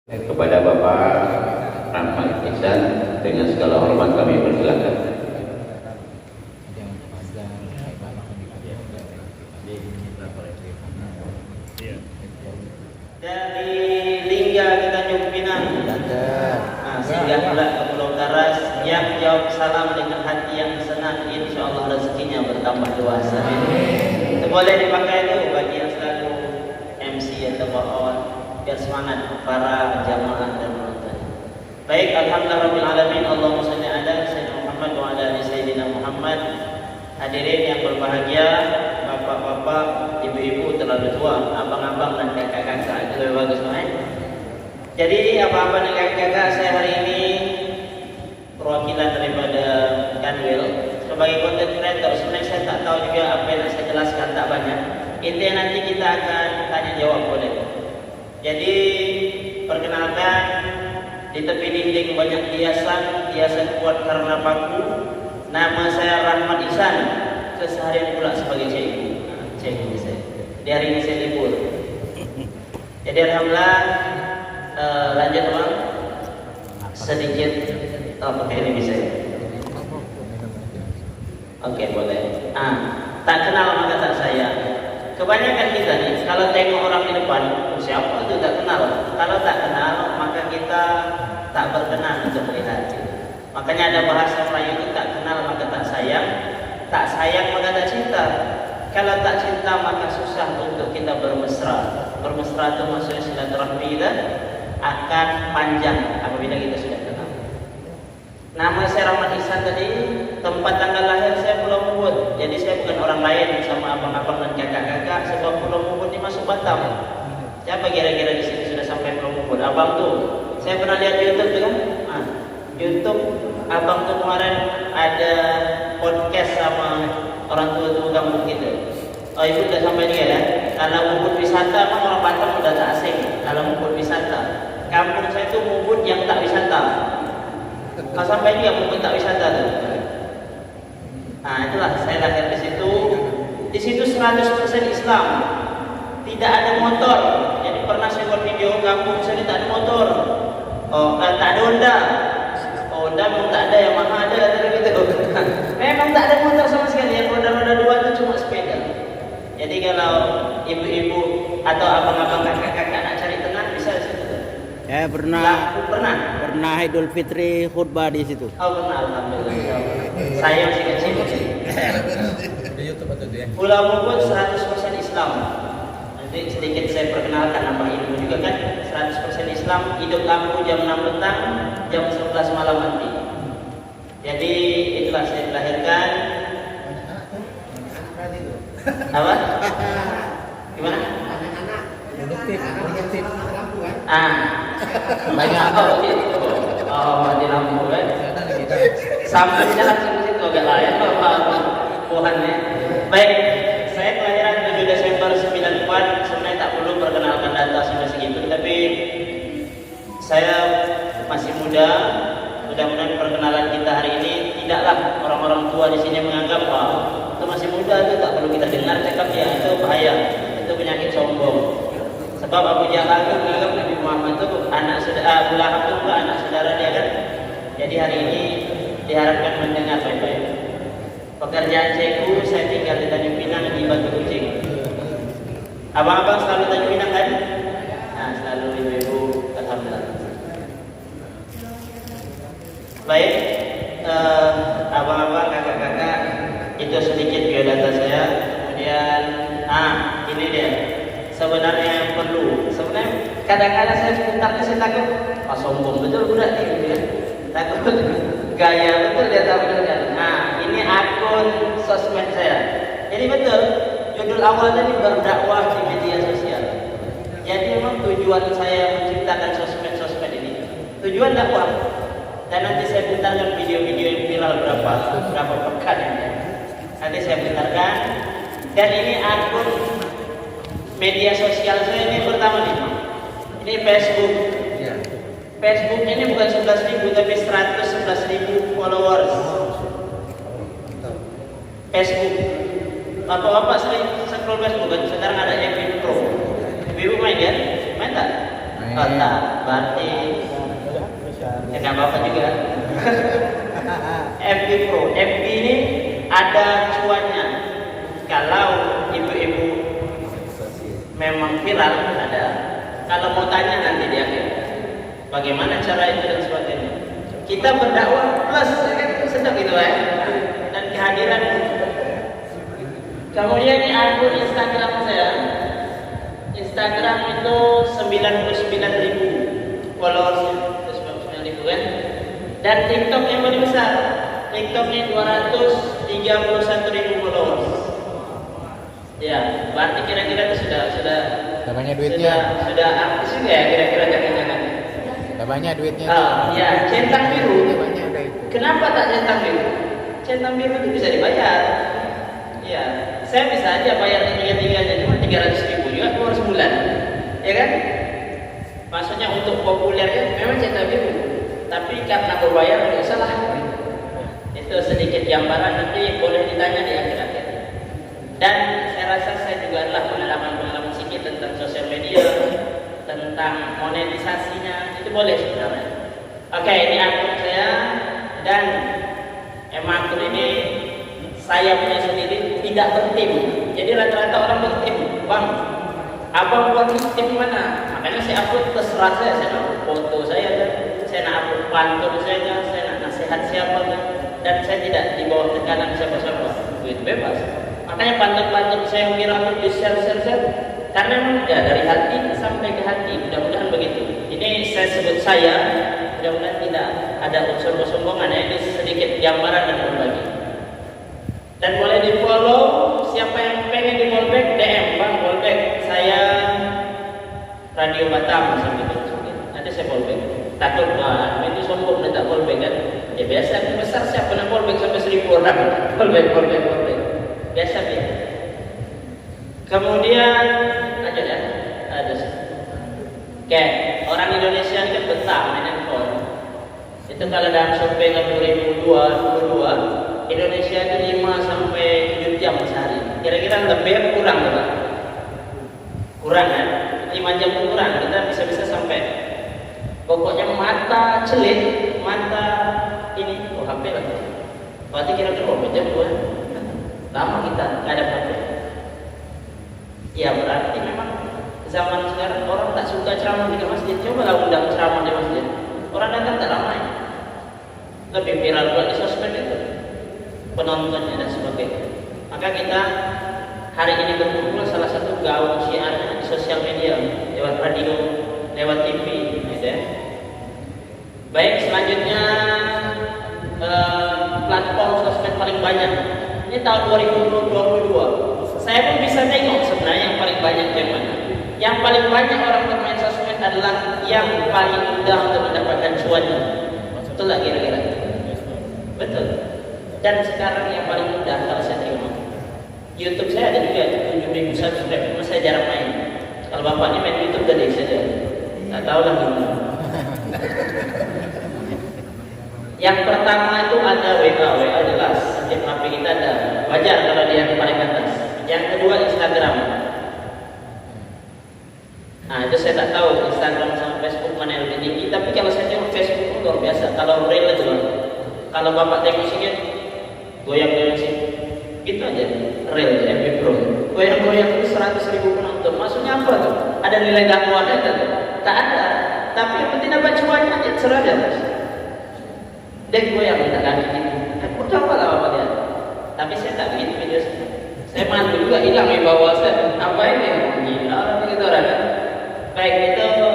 Kepada Bapak Rahmat Ihsan dengan segala hormat kami persilakan. Dari Lingga ke Tanjung Pinang, singgah pula ke Pulau Karas, yang jawab salam dengan hati yang senang, insya Allah rezekinya bertambah luas. Itu boleh dipakai itu bagi yang selalu MC atau bawahan, biar semangat para jamaah dan penonton. Baik, alhamdulillahirabbil alamin, Allahumma shalli ala sayyidina Muhammad wa ala ali sayyidina Muhammad. Hadirin yang berbahagia, bapak-bapak, ibu-ibu terlalu tua, abang-abang dan kakak-kakak, itu lebih bagus, Jadi abang-abang dan kakak-kakak, saya hari ini perwakilan daripada Kanwil sebagai content creator. Sebenarnya saya tak tahu juga apa yang saya jelaskan, tak banyak. Intinya nanti kita akan tanya jawab, boleh. Jadi perkenalkan, di tepi dinding banyak hiasan kuat karena paku. Nama saya Rahmat Ihsan, keseharian pula sebagai cikgu saya. Di hari ini saya libur. Jadi alhamdulillah, lanjut bang, sedikit pakai ini bisa. Oke, boleh. Tak kenal maka tak sayang. Kebanyakan kita nih, kalau tengok orang di depan, siapa itu tak kenal. Kalau tak kenal, maka kita tak berkenan untuk melihat. Makanya ada bahasa Melayu itu, tak kenal maka tak sayang maka tak cinta. Kalau tak cinta maka susah untuk kita bermesra. Bermesra itu maksudnya silaturahmi kita akan panjang apabila kita sudah kenal. Nama saya Rahmat Ihsan tadi, tempat tanggal lahir saya Pulau Mubut. Jadi saya bukan orang lain sama abang-abang dan kakak-kakak, sebab Pulau Mubut ini masuk Batam. Siapa kira-kira di sini sudah sampai Pulau Mubut? Abang tuh, saya pernah lihat YouTube tuh kan? YouTube, abang tuh kemarin ada podcast sama orang tua-tua kampung kita. Oh, ibu udah sampai juga ya? Kalau Mubut wisata, emang orang Batam udah tak asing. Kalau Mubut wisata, kampung saya tuh Mubut yang tak wisata. Kalau sampai dia Mubut tak wisata tuh. Itulah saya lahir di situ. Di situ 100% Islam. Tidak ada motor. Jadi pernah saya buat video kampung saya tak ada motor. Tak ada Honda. Honda memang tak ada, yang mana ada gitu. Memang tak ada motor sama sekali. Yang roda-roda dua itu cuma sepeda. Jadi kalau ibu-ibu atau abang-abang kakak-kakak nak cari tenang bisa di situ. Saya pernah Idul Fitri khutbah di situ. Oh, pernah, alhamdulillah. Saya masih kecil. Pulau Mubut 100% Islam. Nanti sedikit saya perkenalkan nama ilmu juga kan. 100% Islam, hidup lampu jam 6 petang, jam 11 malam nanti. Jadi itulah saya dilahirkan. Apa? Gimana? Produktif. Banyak di lampu kan. Sampainya langsung ke situ agak lain Tuhannya. Baik, saya kelahiran 7 Desember 94. Sebenarnya tak perlu perkenalkan data sudah segitu, tapi saya masih muda. Mudah-mudahan perkenalan kita hari ini tidaklah orang-orang tua di sini menganggap itu masih muda, itu tak perlu kita dengar cakap dia, itu bahaya, itu penyakit sombong. Sebab Abu Jahal itu menganggap Nabi Muhammad itu anak saudara, Abu Lahab itu bukan anak saudara dia kan. Jadi hari ini diharapkan mendengar baik-baik. Pekerjaan cikgu, saya tinggal di Tanjung Pinang di Batu Kucing. Abang-abang selalu Tanjung Pinang kan? Selalu ibu-ibu, alhamdulillah. Baik, abang-abang, kakak-kakak, itu sedikit biodata saya. Kemudian, ini dia. Sebenarnya yang perlu. Sebenarnya kadang-kadang saya sebentar saya takut, sombong betul budak ini, gitu ya. Takut gaya betul dia tahu kan. Ini akun sosmed saya. Jadi betul, judul awal tadi berdakwah di media sosial. Jadi memang tujuan saya menciptakan sosmed ini tujuan dakwah. Dan nanti saya putarkan video-video yang viral berapa pekan ini. Nanti saya putarkan. Dan ini akun media sosial saya ini pertama nih. Ini Facebook. Facebook ini bukan 11.000 tapi 111.000 followers. Facebook. Bapak-bapak sering scroll Facebook kan? Sekarang ada yang Pro. Ibu main ya? Main tak? Main. Oh, tak. Berarti ya nggak apa-apa juga. FB Pro. FB ini ada cuannya. Kalau ibu-ibu memang viral ada. Kalau mau tanya nanti di akhir, bagaimana cara itu dan sebagainya. Kita berdakwah plus, ya kan sedap gitu ya. Dan kehadiran. Kemudian ini akun Instagram saya. Instagram itu 99.000 followersnya, 99.000 kan. Dan TikTok yang paling besar, TikTok ini 231.000 followers. Ya, berarti kira-kira itu sudah banyak duitnya. sudah artis juga ya kira-kira jangan-jangan. Banyak duitnya. Ya, centang biru. Banyak udah itu. Kenapa tak centang biru? Centang biru itu bisa dibayar. Ya, saya bisa aja bayar tiga-tiganya cuma 300.000 juga keluar sebulan, ya kan? Maksudnya untuk populernya memang centang biru, tapi karena berbayar nggak salah. Itu sedikit gambaran, nanti boleh ditanya di akhir-akhir. Dan saya rasa saya juga adalah pengalaman sedikit tentang sosial media, tentang monetisasinya, itu boleh sebenarnya. Oke, ini akun saya dan emang akun ini saya punya sendiri, tidak bertim. Jadi rata-rata orang bertim. Bang, abang buat tim mana? Makanya saya upload terserah saya upload foto saya nak upload pantun saya nak nasihat siapa dan saya tidak di bawah tekanan siapa-siapa. Duit bebas. Makanya pantun-pantun saya viral di share karena memang ya dari hati sampai ke hati. Mudah-mudahan begitu. Ini saya sebut saya, mudah-mudahan tidak ada unsur kesombongan ya. Ini sedikit gambaran dan berbagi. Dan boleh di follow, siapa yang pengen di follow back, DM bang, follow back saya Radio Batam nanti saya follow back. Takut itu sombong dan tak follow back kan? Ya biasa, besar siapa nak follow back sampai 1.000 orang follow back. Biasa ya. Kemudian aja ya, ada. Oke, orang Indonesia ini kan betah main handphone. Itu kalau dalam survei tahun 2022 Indonesia itu 5 sampai 7 jam sehari. Kira-kira lebih apa kurang Pak? Kurang kan? 5 jam pun kurang. Kita bisa-bisa sampai pokoknya mata celit, mata ini HP lah. Berarti kira-kira berapa jam tuh? Lama kita nggak ada HP. Ya berarti memang zaman sekarang orang tak suka ceramah di masjid. Coba lah undang ceramah di masjid. Orang datang tak ramai. Lebih viral buat di sosmed itu. Penontonnya dan sebagainya. Maka kita hari ini berkumpul salah satu gaung syiarnya di sosial media, lewat radio, lewat TV, gitu ya. Baik, selanjutnya platform sosmed paling banyak. Ini tahun 2022. Saya pun bisa tengok sebenarnya yang paling banyak yang mana. Yang paling banyak orang bermain sosmed adalah yang paling mudah untuk mendapatkan cuannya. Betul lah kira-kira? Betul. Dan sekarang yang paling mudah kalau saya tengok YouTube saya ada juga 7.000 subscribe, cuma saya jarang main. Kalau bapak ini main YouTube dari saja, tak tahu lah gimana. Yang pertama itu ada WA jelas, setiap HP kita ada, wajar kalau dia yang paling atas. Yang kedua Instagram. Nah itu saya tak tahu Instagram sama Facebook mana yang lebih tinggi, tapi kalau saya tengok Facebook itu luar biasa. Kalau real itu, kalau bapak tengok sedikit goyang-goyang sih, itu aja real FB Pro. Goyang-goyang itu 100.000 penonton. Maksudnya apa tuh? Ada nilai dakwahnya kan? Tak ada. Tapi yang penting dapat cuannya aja serah dia. Dia goyang tak ganti gitu. Aku coba lah bapak lihat. Tapi saya tak begitu video saya. Saya malu juga hilang di bawah saya. Apa ini? Gila begitu orang. Baik itu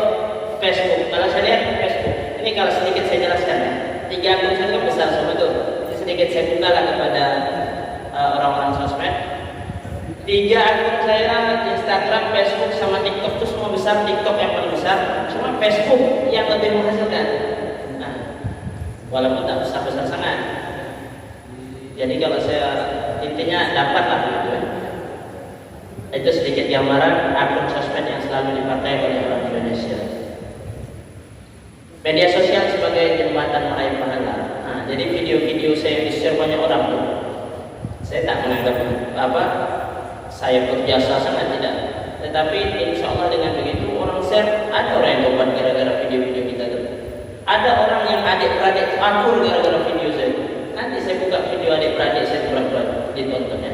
Facebook. Kalau saya lihat Facebook. Ini kalau sedikit saya jelaskan ya. 3 akun saya kan besar semua itu. Sedikit saya buka lah kepada orang-orang sosmed. 3 akun saya Instagram, Facebook, sama TikTok itu semua besar. TikTok yang paling besar. Cuma Facebook yang lebih menghasilkan. Nah, walaupun tak besar-besar sangat. Jadi kalau saya intinya dapat lah gitu ya. Itu sedikit gambaran akun sosmed yang selalu dipakai oleh orang Indonesia. Media sosial sebagai jembatan meraih pahala. Nah, jadi video-video saya di-share banyak orang tuh. Saya tak menganggap apa saya berjasa sangat, tidak. Tetapi insya Allah dengan begitu orang share, ada orang yang tobat gara-gara video-video kita itu. Ada orang yang adik-beradik akur gara-gara video saya. Nanti saya buka video adik-beradik saya pura-pura ditonton ya.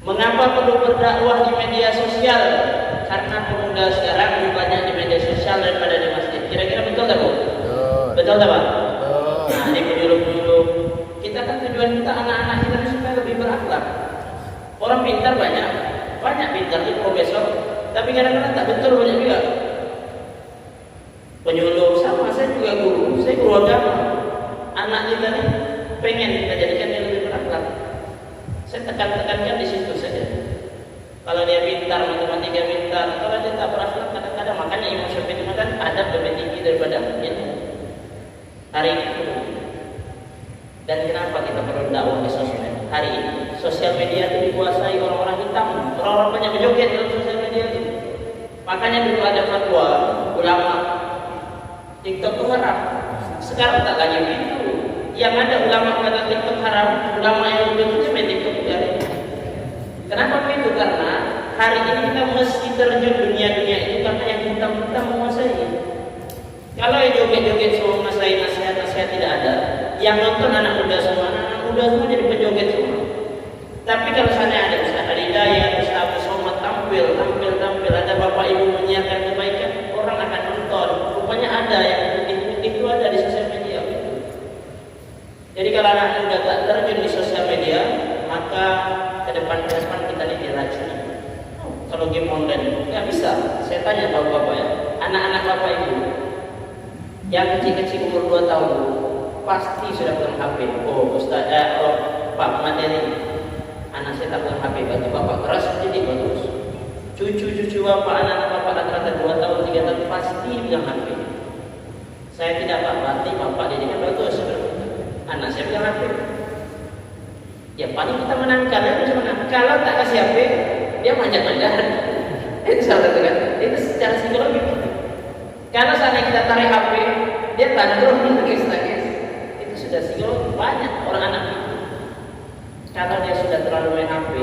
Mengapa perlu berdakwah di media sosial? Karena pemuda sekarang lebih banyak di media sosial daripada di masjid. Kira-kira betul tak Bu? Betul tak Pak? Nah, di penyuluh-penyuluh kita kan tujuan kita anak-anak kita supaya lebih berakhlak. Orang pintar banyak pintar di profesor, tapi kadang-kadang tak betul banyak juga. Penyuluh sama, saya juga guru, saya guru agama. Anak kita nih pengen kita jadikan dia lebih berakhlak. Saya tekankan di situ saja. Kalau dia pintar, matematika pintar, kalau dia tak berakhlak kadang-kadang, makanya Imam Syafi'i mengatakan adab lebih tinggi daripada ilmu. Hari ini dan kenapa kita perlu dakwah di sosmed? Hari ini sosial media itu dikuasai orang-orang hitam, orang-orang banyak berjoget dalam sosial media itu. Makanya dulu ada fatwa ulama TikTok itu haram. Sekarang tak lagi begitu. Yang ada ulama kata TikTok haram, ulama yang betul main TikTok juga. Kenapa begitu? Karena hari ini kita mesti terjun dunia-dunia itu karena yang hitam-hitam menguasai. Kalau yang joget-joget semua menguasai nasihat-nasihat tidak ada. Yang nonton anak muda semua jadi penjoget semua. Tapi kalau sana ada Ustaz Al-Hidayah, Ustaz Abu Somad tampil, ada bapak ibu menyiarkan kebaikan, orang akan nonton. Rupanya ada yang putih-putih itu ada di sosial media. Jadi kalau anak muda tak terjun di sosial media, maka ke depan kita ini diracuni. Kalau game online nggak bisa. Saya tanya bapak-bapak ya, anak-anak bapak ibu yang kecil-kecil umur 2 tahun pasti sudah pegang HP. Oh Ustaz, Pak materi anak saya tak pegang HP, berarti bapak keras jadi bagus. Cucu-cucu bapak, anak-anak bapak rata-rata 2 tahun 3 tahun pasti pegang HP. Saya tidak Pak, berarti bapak didikan bagus. Anak saya pegang HP. Ya paling kita menangkal, kalau tak kasih HP dia manjat-manjat. Itu salah satu kan? Itu secara psikologi. Kalau sana kita tarik HP, dia tandung nangis-nangis. Itu sudah psikologi banyak orang anak itu. Kalau dia sudah terlalu main HP,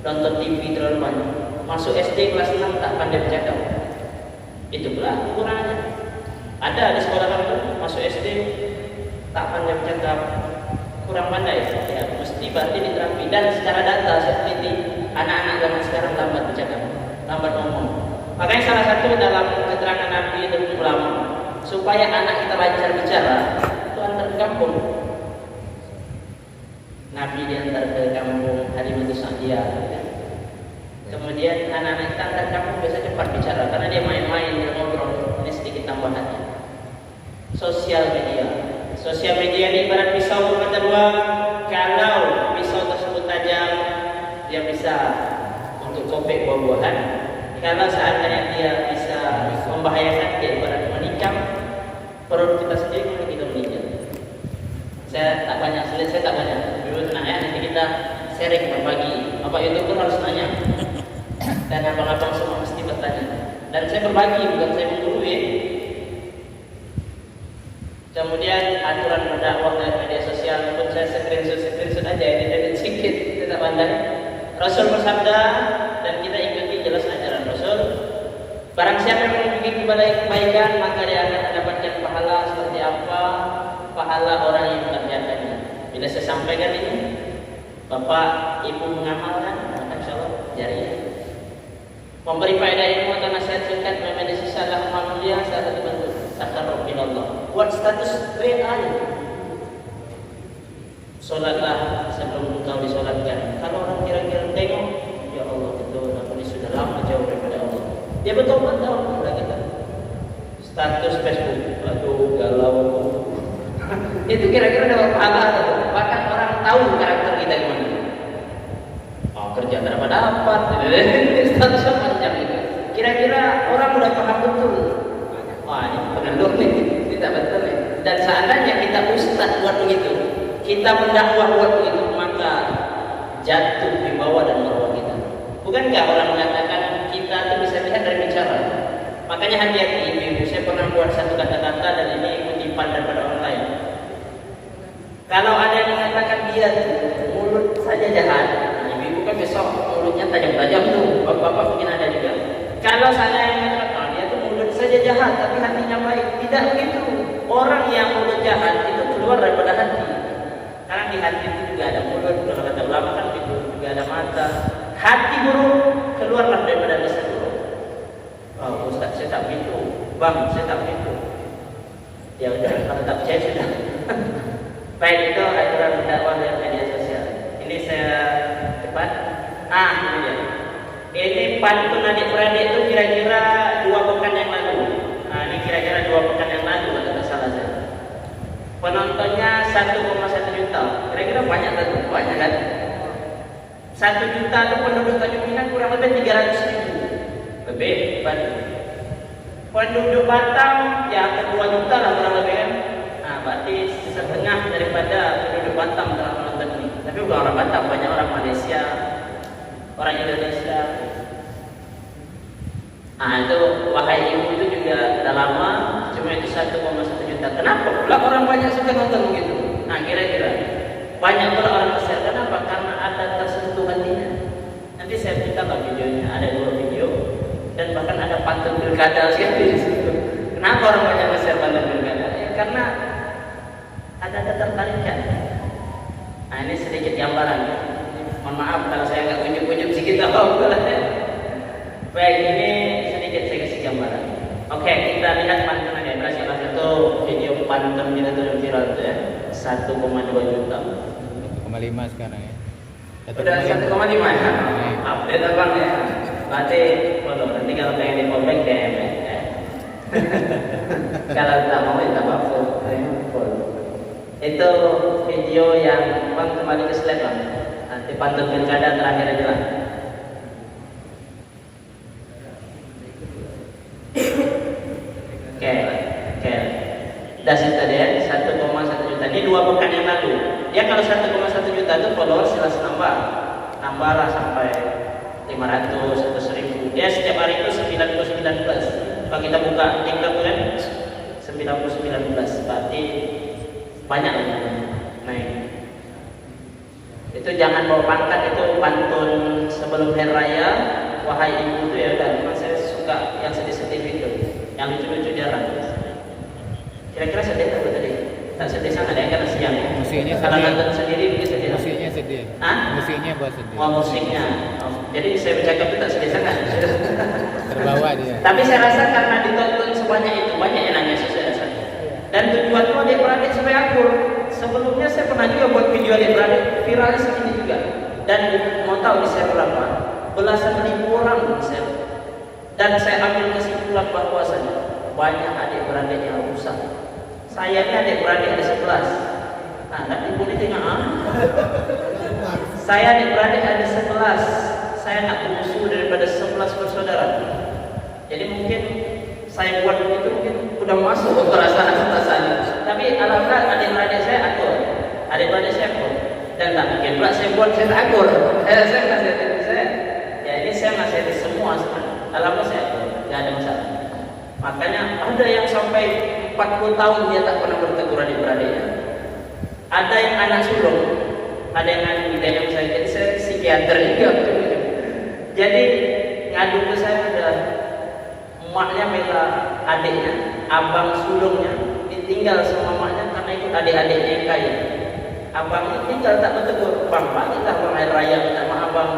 nonton TV terlalu banyak, masuk SD kelas 6 tak pandai bercakap. Itu pula ukurannya. Ada di sekolah kami masuk SD tak pandai bercakap, kurang pandai. Ya, mesti berarti diterapi. Dan secara data saya teliti, anak-anak zaman sekarang lambat bercakap, lambat ngomong. Makanya salah satu dalam keterangan Nabi dan ulama supaya anak kita lancar bicara itu antar ke kampung. Nabi diantar ke kampung Halimatus Sa'diyah. Kemudian anak-anak kita antar ke kampung biasa cepat bicara karena dia main-main, dia ngobrol. Ini sedikit tambahannya. Sosial media ini ibarat pisau bermata dua. Kalau pisau tersebut tajam, dia bisa untuk kopek buah-buahan. Kalau seandainya dia bisa membahayakan, dia ibarat menikam perut kita sendiri, kalau kita meninggal. Saya tak banyak. Dulu tenang ya, nanti kita sharing berbagi. Bapak YouTuber harus tanya, dan abang-abang semua mesti bertanya. Dan saya berbagi, bukan saya menggurui. Kemudian aturan berdakwah dari media sosial pun saya screenshot aja, edit sedikit, tidak pandai. Rasul bersabda dan kita ikuti jelas ajaran Rasul. Barang siapa yang menunjuki kepada kebaikan, maka dia akan mendapatkan pahala seperti apa pahala orang yang mengerjakannya. Bila saya sampaikan ini, bapak ibu mengamalkan, maka insyaallah jariah. Memberi faedah ilmu atau nasihat singkat media sosial adalah mulia salah satu bentuk takarrub ila Allah. Buat status WA. Solatlah sebelum engkau disolatkan. Kalau orang kira-kira tengok, ya Allah betul, aku ini sudah lama jauh daripada Allah. Dia betul-betul tahu kepada kita. Status Facebook, aduh galau. Itu kira-kira dapat pahala atau bahkan orang tahu karakter kita gimana. Oh kerja tak dapat. Statusnya panjang itu. Kira-kira orang udah paham betul. Wah ini pengendor nih, tidak betul nih. Dan seandainya kita ustaz buat begitu, kita mendakwah buat begitu, maka jatuh di bawah dan marwah kita. Bukankah orang mengatakan kita itu bisa lihat dari bicara? Makanya hati-hati ibu-ibu. Saya pernah buat satu kata-kata dan ini kutipan daripada orang lain. Kalau ada yang mengatakan dia mulut saja jahat, ibu-ibu kan besok mulutnya tajam-tajam tuh, bapak-bapak mungkin ada juga. Kalau saya yang mengatakan dia tuh mulut saja jahat tapi hatinya baik, tidak begitu. Orang yang mulut jahat itu keluar daripada hati. Karena di hati itu juga ada mulut, kalau kata ulama kan itu juga ada mata. Hati buruk keluarlah daripada lisan buruk. Oh Ustaz, saya tak begitu. Bang, saya tak begitu. Ya udah, kalau tak percaya sudah. Baik, itu aturan dakwah dari media sosial. Ini saya cepat. Ini dia. Ini pantun adik-beradik itu kira-kira 2 pekan yang lalu. Ini kira-kira 2 pekan yang lalu kalau tak salah saya. Penontonnya 1,1 juta. Kira-kira banyak tak? Banyak kan? 1 juta itu penduduk Tanjung Pinang kurang lebih 300.000. Lebih banyak. Penduduk Batam ya hampir 2 juta lah kurang lebih kan. Berarti setengah daripada penduduk Batam telah menonton ini. Tapi bukan orang Batam, banyak orang Malaysia, orang Indonesia. Itu Wahai Ibu itu juga dah lama, cuma itu 1,1 juta. Kenapa pula orang banyak suka nonton begitu? Kira-kira banyak pula orang share. Kenapa? Karena ada tersentuh hatinya. Nanti saya ceritakan videonya, ada 2 video dan bahkan ada pantun pilkada sekali di situ. Kenapa orang banyak share pantun pilkada? Ya, karena ada ketertarikan. Ini sedikit gambaran. Mohon maaf kalau saya nggak unjuk-unjuk sedikit apa-apa. Baik, ini sedikit saya kasih gambaran. Oke, kita lihat pantunannya. Berarti salah satu video pantun kita tuh viral tuh ya, 1,2 juta. 1,5 sekarang ya. Udah 1,5 ya. Update abang ya. Berarti follow. Nanti kalau pengen di fallback DM ya. Kalau tak mau ya tak apa-apa. Follow. Itu video yang bang kembali ke slide bang. Nanti pantun pilkada terakhir aja lah. Oke. Das itu tadi ya, 1,1 juta. Ini 2 pekan yang lalu. Ya kalau 1,1 juta itu followers jelas nambah lah sampai 500 atau 1000. Dia setiap hari itu 99 plus. Kalau kita buka TikTok kan 99 berarti banyak naik. Itu jangan bawa pangkat, itu pantun sebelum hari raya Wahai Ibu itu ya udah. Memang saya suka yang sedih-sedih itu, yang lucu-lucu jarang. Kira-kira sedih apa tadi? Tak sedih sangat ya karena siang. Musiknya kalau sedih. nonton sendiri mungkin sedih. Musiknya sedih. Musiknya buat sedih. Musiknya. Jadi saya bercakap itu tak sedih sangat. Terbawa dia. Tapi saya rasa karena ditonton sebanyak itu, banyak yang nangis saya rasa. Dan tujuannya adik-beradik supaya akur. Sebelumnya saya pernah juga buat video adik-beradik viralnya segini juga. Dan mau tahu di share berapa? Belasan ribu orang share. Dan saya ambil kesimpulan bahwasanya banyak adik-beradik yang rusak. Saya ini adik-beradik ada 11. Nanti boleh tengok Saya adik-beradik ada 11. Saya nak musuh daripada 11 bersaudara. Jadi mungkin saya buat begitu mungkin udah masuk ke perasaan. Tapi alhamdulillah adik-beradik saya akur. Adik-beradik saya akur. Dan tak mungkin pula saya buat saya tak akur. Saya nasihatin saya. Ya ini saya nasihatin semua sebenarnya. Alhamdulillah saya akur. Tidak ada masalah. Makanya ada yang sampai 40 tahun dia tak pernah bertegur adik-beradiknya. Ada yang anak sulung, ada yang anak yang saya jadi saya psikiater juga. Jadi ngadu ke saya adalah emaknya bela adiknya, abang sulungnya ditinggal sama emaknya karena ikut adik-adiknya yang kaya. Abangnya tinggal tak bertegur, bang kita bang air raya minta maaf bang.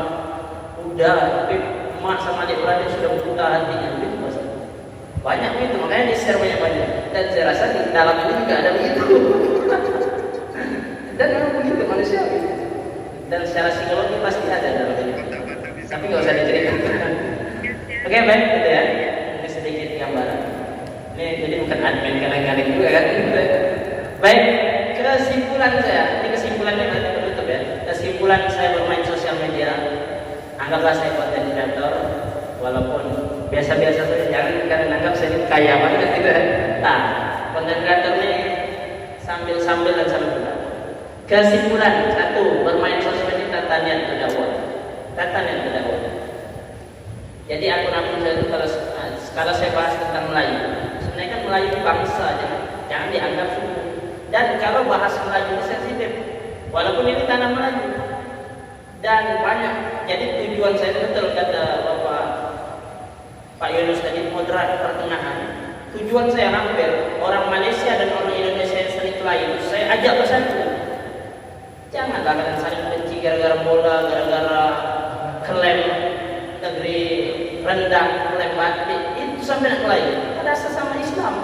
Udah, tapi emak sama adik-beradik sudah buta hatinya. Banyak begitu, makanya di share banyak-banyak. Dan saya rasa di dalam ini juga ada begitu. Dan memang begitu manusia. Dan secara psikologi pasti ada dalam ini. Tapi nggak usah diceritakan. Oke, baik, gitu ya. Ini sedikit gambaran. Ini jadi bukan admin kadang-kadang juga kan. Baik, kesimpulan saya. Ini kesimpulannya nanti penutup ya. Kesimpulan saya bermain sosial media. Anggaplah saya content creator, walaupun biasa-biasa saja, jangan kalian anggap saya ini kaya banget gitu ya. Content creator ini sambil dan sambil. Kesimpulan 1, bermain sosmed ini tata niat berdakwah. Tata niat berdakwah. Jadi akun-akun saya itu kalau saya bahas tentang Melayu, sebenarnya kan Melayu bangsa aja, jangan dianggap suku. Dan kalau bahas Melayu sensitif, walaupun ini tanah Melayu, Dan banyak, jadi tujuan saya betul kata Bapak Pak Yunus tadi, moderat pertengahan. Tujuan saya hampir orang Malaysia dan orang Indonesia yang sering kelahi, saya ajak bersatu. Janganlah kalian saling benci gara-gara bola, gara-gara klaim negeri rendah, klaim batik, itu sampai nak kelahi. Ada sesama Islam.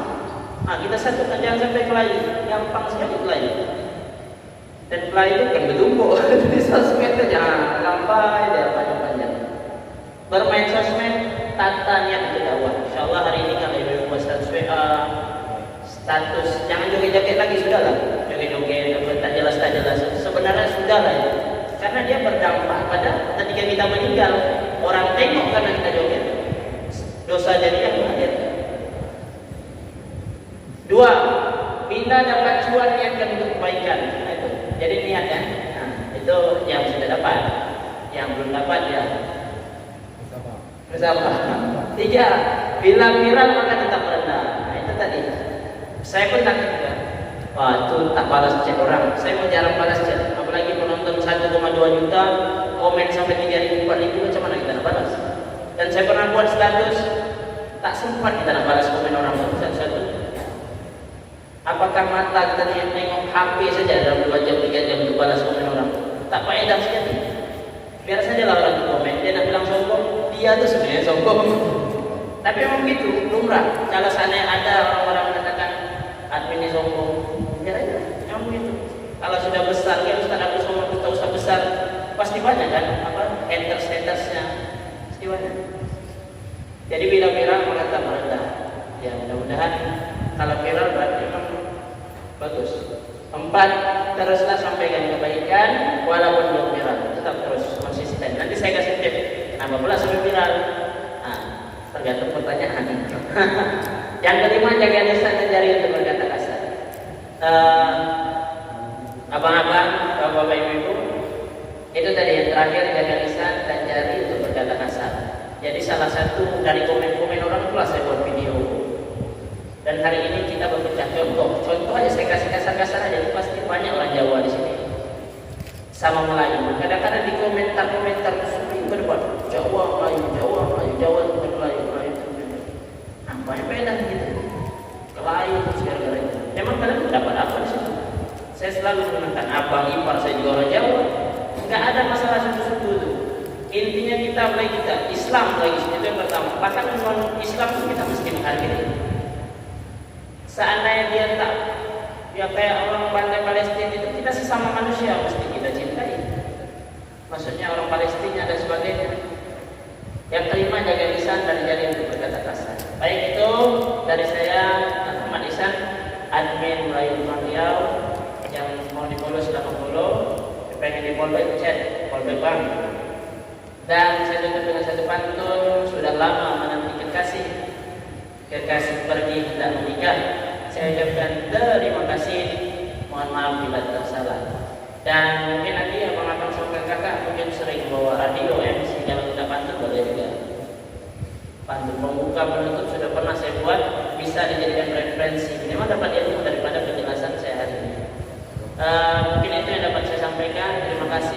Nah, kita satukan, jangan sampai kelahi, gampang sekali kelahi. Dan kelahi itu kan bertumpuk di sosmed itu jangan lambai dia panjang-panjang. Bermain sosmed, tata niat itu dakwah. Insyaallah hari ini kalau ibu buat status WA, status jangan joget-joget lagi, sudahlah. Joget-joget tak jelas. Sebenarnya sudahlah itu. Karena dia berdampak pada ketika kita meninggal, orang tengok karena kita joget. Dosa jadi yang mengalir. 2. Bila dapat cuan niatkan untuk kebaikan. Nah, itu. Jadi niatnya. Nah, itu yang sudah dapat. Yang belum dapat ya bersabar. 3. Bila viral maka tetap rendah. Nah, itu tadi. Saya pun takut juga. Wah, itu tak balas chat orang. Saya pun jarang balas chat. Apalagi penonton 1,2 juta, komen sampai 3.000, 4.000, macam mana kita nak balas? Dan saya pernah buat status, tak sempat kita nak balas komen orang satu-satu. Apakah mata kita tengok HP saja dalam 2 jam, 3 jam untuk balas komen orang? Tak faedah sekali. Biar saja lah orang komen, dia nak bilang sombong, dia tu sebenarnya sombong. Tapi memang begitu, lumrah. Kalau seandainya ada orang-orang mengatakan admin ini sombong, biar aja, memang begitu. Kalau sudah besar, ya Ustaz Abdul Somad, Ustaz besar, pasti banyak kan, haters-hatersnya, pasti banyak. Jadi bila viral maka tak merendah. Ya mudah-mudahan kalau viral berarti memang bagus. 4. Teruslah sampaikan kebaikan walaupun belum viral, tetap terus konsisten. Nanti saya kasih tip kenapa pula sampai viral. Nah, tergantung pertanyaan. Yang kelima, jaga lisan dan jari untuk berkata kasar. Abang-abang, bapak-bapak, ibu-ibu, itu tadi yang terakhir, jaga lisan dan jari untuk berkata kasar. Jadi salah satu dari komen-komen orang itulah saya buat video. Dan hari ini kita berpecah contoh. Contoh aja saya kasih kasar-kasar aja, pasti banyak orang Jawa di sini. Sama Melayu. Kadang-kadang di komentar-komentar sering berdebat. Jawa, Melayu, bukan Melayu. Apa yang beda gitu? Kelayu terus gara-gara itu. Memang kalian dapat apa di situ? Saya selalu mengatakan abang ipar saya juga orang Jawa. Enggak ada masalah suku-suku itu. Intinya kita, apalagi kita Islam lagi itu yang pertama. Bahkan non Islam itu kita mesti menghargai. Seandainya dia tak, ya kayak orang Bantai Palestina itu, kita sesama manusia mesti kita cintai. Maksudnya orang Palestina dan sebagainya. Yang kelima, jaga lisan dan jari untuk berkata kasar. Baik, itu dari saya Ahmad Ihsan, admin Melayu Riau. Yang mau di follow silahkan follow. Pengen di follow chat, follow bang. Dan saya tutup dengan satu pantun. Sudah lama menanti kekasih pergi hendak menikah. Saya ucapkan terima kasih. Mohon maaf bila tersalah. Dan mungkin nanti abang-abang sama kakak mungkin sering bawa radio MC kalau kita pantun boleh juga. Pantun pembuka penutup sudah pernah saya buat, bisa dijadikan referensi. Memang dapat ilmu daripada penjelasan saya hari ini. Mungkin itu yang dapat saya sampaikan. Terima kasih.